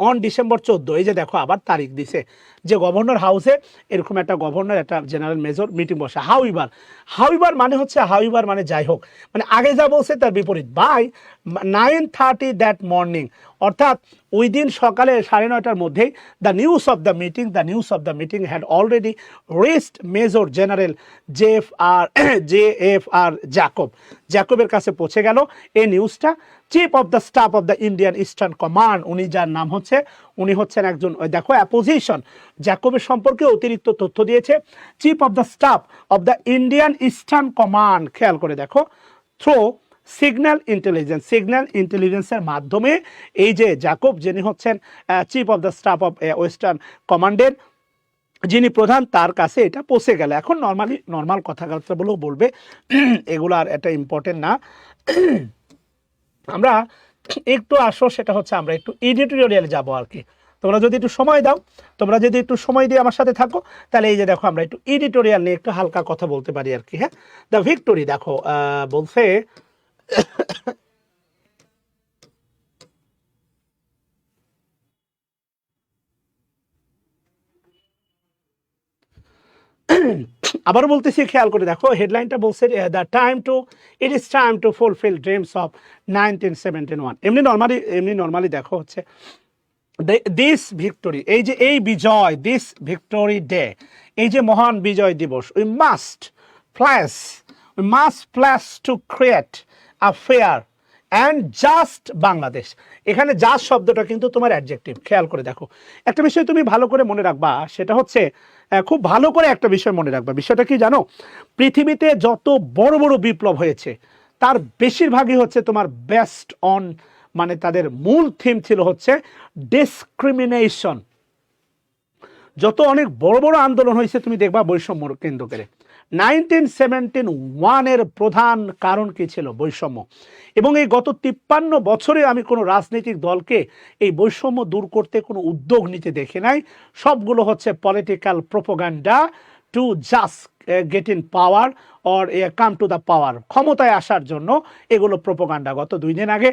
অন ডিসেম্বর 14, এই যে দেখো আবার তারিখ দিছে যে গভর্নর হাউসে এরকম একটা গভর্নর একটা জেনারেল মেজর মিটিং বসে। হাউইবার মানে হচ্ছে, হাউইবার মানে যাই হোক, মানে আগে যা বলছে তার বিপরীত। বাই 9:30 দ্যাট মর্নিং, অর্থাৎ ওই দিন সকালে 9:30টার মধ্যেই the news of the meeting had already reached major general JFR জ্যাকবের কাছে পৌঁছে গেল এই নিউজটা। Chief of the staff of the Indian eastern command, উনি যার নাম হচ্ছে, উনি হচ্ছেন একজন, দেখো অ্যাপোজিশন, জ্যাকবের সম্পর্কে অতিরিক্ত তথ্য দিয়েছে। Chief of the staff of the Indian eastern command, খেয়াল করে দেখো, থ্রো সিগন্যাল ইন্টেলিজেন্সের মাধ্যমে এই যে জ্যাকব, যিনি হচ্ছেন chief of the staff of western কমান্ডের যিনি প্রধান, তার কাছে এটা পৌঁছে গেল। এখন নর্মাল কথাবার্তা বলেও বলবে, এগুলো আর এটা ইম্পর্টেন্ট না। আমরা একটু আসো, সেটা হচ্ছে আমরা একটু এডিটোরিয়ালে যাবো আর কি। তোমরা যদি একটু সময় দাও, তোমরা যদি একটু সময় দিয়ে আমার সাথে থাকো, তাহলে এই যে দেখো আমরা একটু এডিটোরিয়াল নিয়ে একটু হালকা কথা বলতে পারি আর কি। হ্যাঁ, দ্য ভিক্টোরি দেখো বলছে আবারও বলতেছি, খেয়াল করে দেখো, হেডলাইনটা বলছে it is time to fulfil dreams of 1971। এমনি নর্মালি দেখো হচ্ছে দিস ভিক্টোরি, এই যে এই বিজয়, দিস ভিক্টোরি ডে, এই যে মহান বিজয় দিবস, we must plus to create a fair and just Bangladesh. এখানে জাস্ট শব্দটা কিন্তু তোমার অ্যাডজেক্টিভ। খেয়াল করে দেখো, একটা বিষয় তুমি ভালো করে মনে রাখবা, সেটা হচ্ছে খুব ভালো করে একটা বিষয় মনে রাখবা। বিষয়টা কি জানো, পৃথিবীতে যত বড় বড় বিপ্লব হয়েছে তার বেশিরভাগই হচ্ছে তোমার বেস্ট অন, মানে তাদের মূল থিম ছিল হচ্ছে ডিসক্রিমিনেশন। যত অনেক বড় বড় আন্দোলন হয়েছে তুমি দেখবা বৈষম্য কেন্দ্র করে। 1971-এর প্রধান কারণ কি ছিল? বৈষম্য। এবং এই গত 53 বছরে আমি কোনো রাজনৈতিক দলকে এই বৈষম্য দূর করতে কোনো উদ্যোগ নিতে দেখি নাই। সবগুলো হচ্ছে political propaganda to just get in power or come to the power, ক্ষমতায় আসার জন্য এগুলো প্রোপাগান্ডা। গত 2 দিন আগে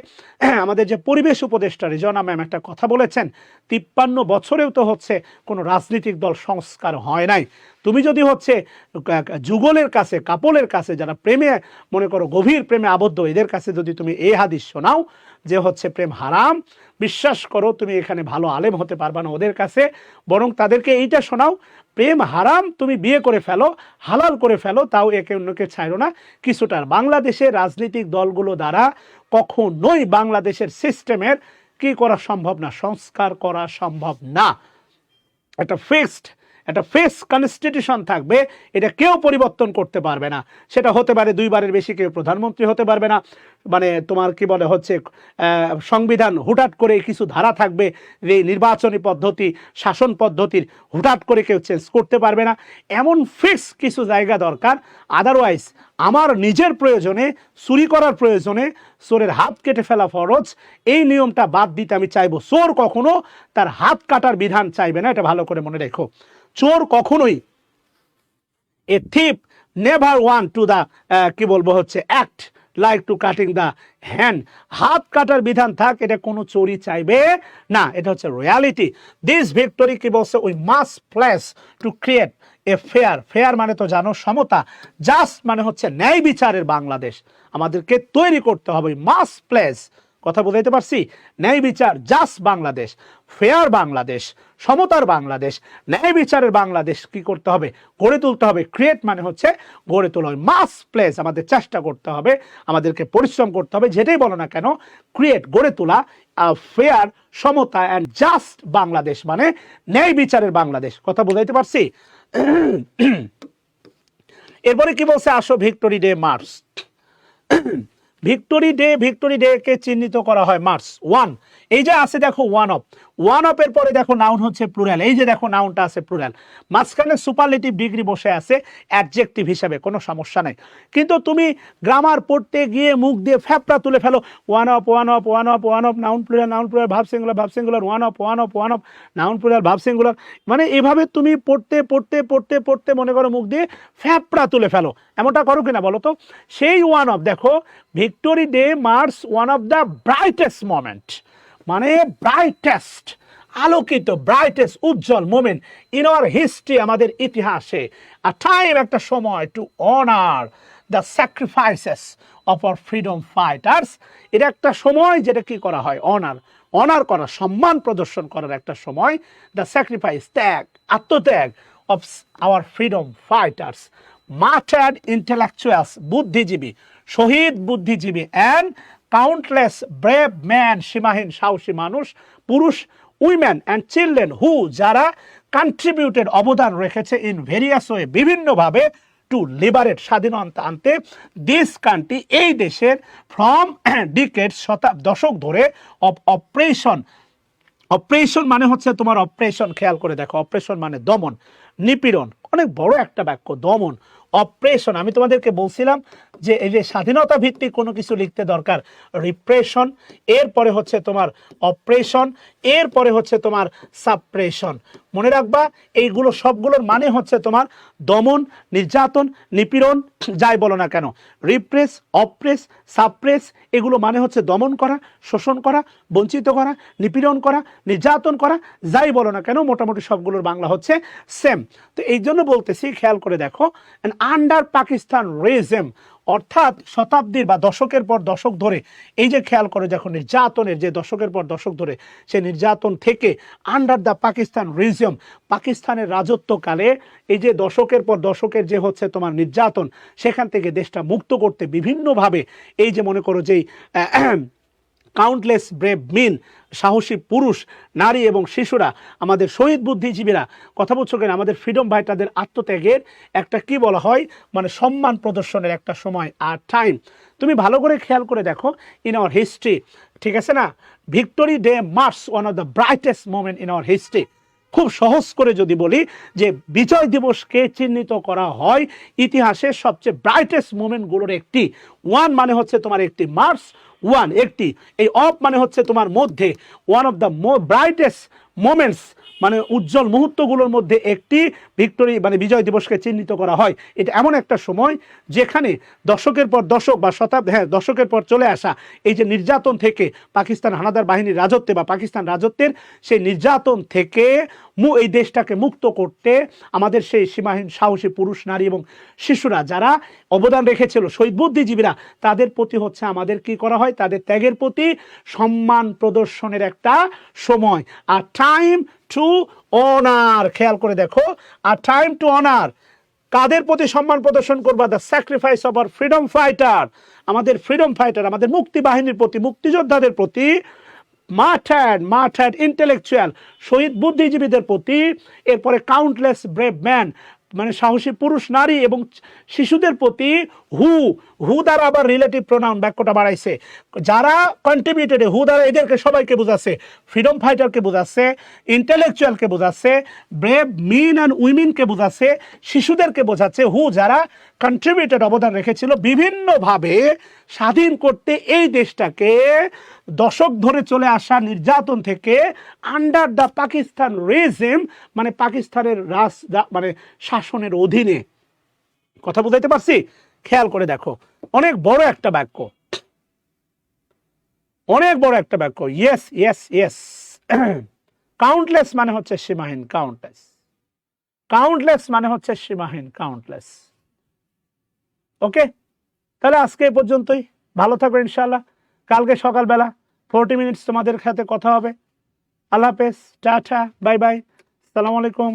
আমাদের যে পরিবেশ উপদেষ্টা রিজওয়ানা ম্যাম একটা কথা বলেছেন, 53 বছরেও তো হচ্ছে কোনো রাজনৈতিক দল সংস্কার হয় নাই। তুমি যদি হচ্ছে যুগলের কাছে, কাপলের কাছে, যারা প্রেমে মনে করো গভীর প্রেমে আবদ্ধ, এদের কাছে যদি তুমি এই হাদিস শোনাও যে হচ্ছে প্রেম হারাম, বিশ্বাস করো তুমি এখানে ভালো আলেম হতে পারবা না ওদের কাছে। বরং তাদেরকে এইটা শোনাও, প্রেম হারাম, তুমি বিয়ে করে ফেলো, হালাল করে ফেলো, তাও একে অন্যকে ছাড়ো না কিছুটা। বাংলাদেশের রাজনৈতিক দলগুলো দ্বারা কখনোই বাংলাদেশের সিস্টেমের কি করা সম্ভব না, সংস্কার করা সম্ভব না। একটা ফিক্সড কনস্টিটিউশন থাকবে, এটা কেউ পরিবর্তন করতে পারবে না। সেটা হতে পারে 2 বারের বেশি কেউ প্রধানমন্ত্রী হতে পারবে না, মানে তোমার কি বলে হচ্ছে সংবিধান হুটহাট করে কিছু ধারা থাকবে, এই নির্বাচনী পদ্ধতি, শাসন পদ্ধতির হুটহাট করে কেউ চেঞ্জ করতে পারবে না। এমন ফিক্স কিছু জায়গা দরকার। আদারওয়াইজ আমার নিজের প্রয়োজনে, চুরি করার প্রয়োজনে চোরের হাত কেটে ফেলা ফরজ, এই নিয়মটা বাদ দিতে আমি চাইবো। চোর কখনো তার হাত কাটার বিধান চাইবে না, এটা ভালো করে মনে রেখো। চোর কখনোই, a thief never one to the কি বলবো হচ্ছে act like to cutting the hand, হাত কাটার বিধান থাক, এটা কোনো চোরই চাইবে না, এটা হচ্ছে রিয়ালিটি। দিস ভিক্টোরি কি বলছে, we must place to create a fair, fair মানে তো জানো সমতা, জাস্ট মানে হচ্ছে ন্যায় বিচারের বাংলাদেশ আমাদেরকে তৈরি করতে হবে, মাস্ট প্লেস, কথা বুঝাইতে পারছি, ন্যায় বিচার, জাস্ট বাংলাদেশ, ফেয়ার বাংলাদেশ, সমতার বাংলাদেশ, ন্যায় বিচারের বাংলাদেশ কি করতে হবে, গড়ে তুলতে হবে। ক্রিয়েট মানে হচ্ছে গড়ে তোলা, মাস্ট প্লেস আমাদের চেষ্টা করতে হবে, আমাদেরকে পরিশ্রম করতে হবে, যেটাই বলো না কেন, ক্রিয়েট গড়ে তোলা ফেয়ার, সমতা অ্যান্ড জাস্ট বাংলাদেশ মানে ন্যায় বিচারের বাংলাদেশ, কথা বুঝাইতে পারছি। এরপরে কি বলছে, আসো victory day march. Victory day কে চিহ্নিত করা হয় মার্চ ওয়ান, এই যে আছে দেখো ওয়ান অফ এর পরে দেখো নাউন হচ্ছে প্লুরাল, এই যে দেখো নাউনটা আছে প্লুরাল, মাঝখানে সুপারলেটিভ ডিগ্রি বসে আছে অ্যাডজেক্টিভ হিসাবে, কোনো সমস্যা নাই। কিন্তু তুমি গ্রামার পড়তে গিয়ে মুখ দিয়ে ফ্যাপটা তুলে ফেলো, one of noun plural verb singular one of noun plural verb singular, মানে এভাবে তুমি পড়তে মনে করো মুখ দিয়ে ফ্যাপটা তুলে ফেলো, এমনটা করো কিনা বলো তো। সেই ওয়ান অফ দেখো, victory day marks one of the brightest moment, মানে ব্রাইটেস্ট, আলোকিত, ব্রাইটেস্ট, উজ্জ্বল মোমেন্ট ইন আওয়ার হিস্ট্রি, আমাদের ইতিহাসে, আ টাইম, একটা সময়, to honour the sacrifices of our freedom fighters, এটা একটা সময় যেটা কি করা হয়, অনার করা, সম্মান প্রদর্শন করার একটা সময়, দ্য স্যাক্রিফাইস, ত্যাগ, আত্মত্যাগ of our freedom fighters, মার্টার্ড intellectuals, বুদ্ধিজীবী, শহীদ বুদ্ধিজীবী, অ্যান্ড কাউন্টলেস ব্রেভ ম্যান, সীমাহীন সাহসী মানুষ, পুরুষ, উইমেন অ্যান্ড চিলড্রেন, হু, যারা কন্ট্রিবিউটেড, অবদান রেখেছে, ইন ভেরিয়াস ওয়ে, বিভিন্নভাবে, টু লিবারেট, স্বাধীনতা আনতে, দিস কান্ট্রি, এই দেশের, ফ্রম ডিকেড, দশক ধরে, অফ অপারেশন মানে হচ্ছে তোমার অপারেশন, খেয়াল করে দেখো, অপারেশন মানে দমন, নিপীড়ন, অনেক বড় একটা বাক্য, দমন, অপারেশন। আমি তোমাদেরকে বলছিলাম যে এই যে স্বাধীনতা ভিত্তিক কোনো কিছু লিখতে দরকার রিপ্রেশন, এরপরে হচ্ছে তোমার অপারেশন, এরপরে হচ্ছে তোমার সাপ্রেশন, মনে রাখবা এইগুলো সবগুলোর মানে হচ্ছে তোমার দমন, নির্যাতন, নিপীড়ন, যাই বলো না কেন, রিপ্রেস, অপ্রেস, সাপ্রেস, এগুলো মানে হচ্ছে দমন করা, শোষণ করা, বঞ্চিত করা, নিপীড়ন করা, নির্যাতন করা, যাই বলো না কেন, মোটামুটি সবগুলোর বাংলা হচ্ছে সেম। তো এই জন্য বলতেছি, খেয়াল করে দেখো, আন্ডার পাকিস্তান রেজিম, অর্থাৎ শতাব্দীর বা দশকের পর দশক ধরে, এই যে খেয়াল করে যখন নির্যাতনের যে দশকের পর দশক ধরে, সেই নির্যাতন থেকে আন্ডার দ্য পাকিস্তান রেজিম, পাকিস্তানের রাজত্বকালে এই যে দশকের পর দশকের যে হচ্ছে তোমার নির্যাতন, সেখান থেকে দেশটা মুক্ত করতে বিভিন্নভাবে, এই যে মনে করো যেই কাউন্টলেস ব্রেভ মিন, সাহসী পুরুষ, নারী এবং শিশুরা, আমাদের শহীদ বুদ্ধিজীবীরা, কথা বলছো কেন, আমাদের ফ্রিডম ফাইটারদের আত্মত্যাগের একটা কি বলা হয়, মানে সম্মান প্রদর্শনের একটা সময়, আর টাইম। তুমি ভালো করে খেয়াল করে দেখো, ইন আওয়ার হিস্ট্রি, ঠিক আছে না, victory day marks one of the brightest moment in our history. খুব সহজ করে যদি বলি যে বিজয় দিবসকে চিহ্নিত করা হয় ইতিহাসের সবচেয়ে ব্রাইটেস্ট মোমেন্টগুলোর একটি, ওয়ান মানে হচ্ছে তোমার একটি, মার্চ ওয়ান একটি, এই অফ মানে হচ্ছে তোমার মধ্যে, one of the brightest moments মানে উজ্জ্বল মুহূর্তগুলোর মধ্যে একটি, ভিক্টোরি মানে বিজয় দিবসকে চিহ্নিত করা হয়। এটা এমন একটা সময় যেখানে দশকের পর দশক বা দশকের পর চলে আসা এই যে নির্যাতন থেকে, পাকিস্তান হানাদার বাহিনীর রাজত্বে বা পাকিস্তান রাজত্বের সেই নির্যাতন থেকে এই দেশটাকে মুক্ত করতে আমাদের সেই সীমাহীন সাহসী পুরুষ, নারী এবং শিশুরা যারা অবদান রেখেছিল, শহীদ বুদ্ধিজীবীরা, তাদের প্রতি হচ্ছে আমাদের কি করা হয়, তাদের ত্যাগের প্রতি সম্মান প্রদর্শনের একটা সময়, আর টাইম টু অনার, খেয়াল করে দেখো, আর টাইম টু অনার, কাদের প্রতি সম্মান প্রদর্শন করবা, the sacrifice of our freedom fighter, আমাদের ফ্রিডম ফাইটার, আমাদের মুক্তি বাহিনীর প্রতি, মুক্তিযোদ্ধাদের প্রতি, মার্টার্ড ইন্টেলেকচুয়াল, শহীদ বুদ্ধিজীবীদের প্রতি, এরপরে কাউন্টলেস ব্রেভ ম্যান মানে সাহসী পুরুষ, নারী এবং শিশুদের প্রতি, হু দ্বারা আবার রিলেটিভ প্রোনাউন বাক্যটা বাড়াইছে, যারা কন্ট্রিবিউটেড, হু দ্বারা এদেরকে সবাইকে বোঝাচ্ছে, ফ্রিডম ফাইটারকে বোঝাচ্ছে, ইন্টেলেকচুয়ালকে বোঝাচ্ছে, ব্রেভ মিন অ্যান্ড উইমেনকে বোঝাচ্ছে, শিশুদেরকে বোঝাচ্ছে, হু যারা কন্ট্রিবিউটেড, অবদান রেখেছিল বিভিন্নভাবে স্বাধীন করতে এই দেশটাকে দশক ধরে চলে আসা নির্যাতন থেকে, আন্ডার দ্য পাকিস্তান রেজিম মানে পাকিস্তানের মানে শাসনের অধীনে, কথা বুঝাইতে পারছি? খেয়াল করে দেখো, অনেক বড় একটা বাক্য, অনেক বড় একটা বাক্য। Yes yes yes. কাউন্টলেস মানে হচ্ছে সীমাহীন, কাউন্টলেস। কাউন্টলেস মানে হচ্ছে সীমাহীন, কাউন্টলেস। ওকে, তাহলে আজকে এ পর্যন্তই। ভালো থাকবে ইনশাআল্লাহ। কালকে সকালবেলা 40 মিনিটস তোমাদের সাথে কথা হবে। আল্লাহ হাফেজ, টাটা, বাই বাই, আসসালামু আলাইকুম।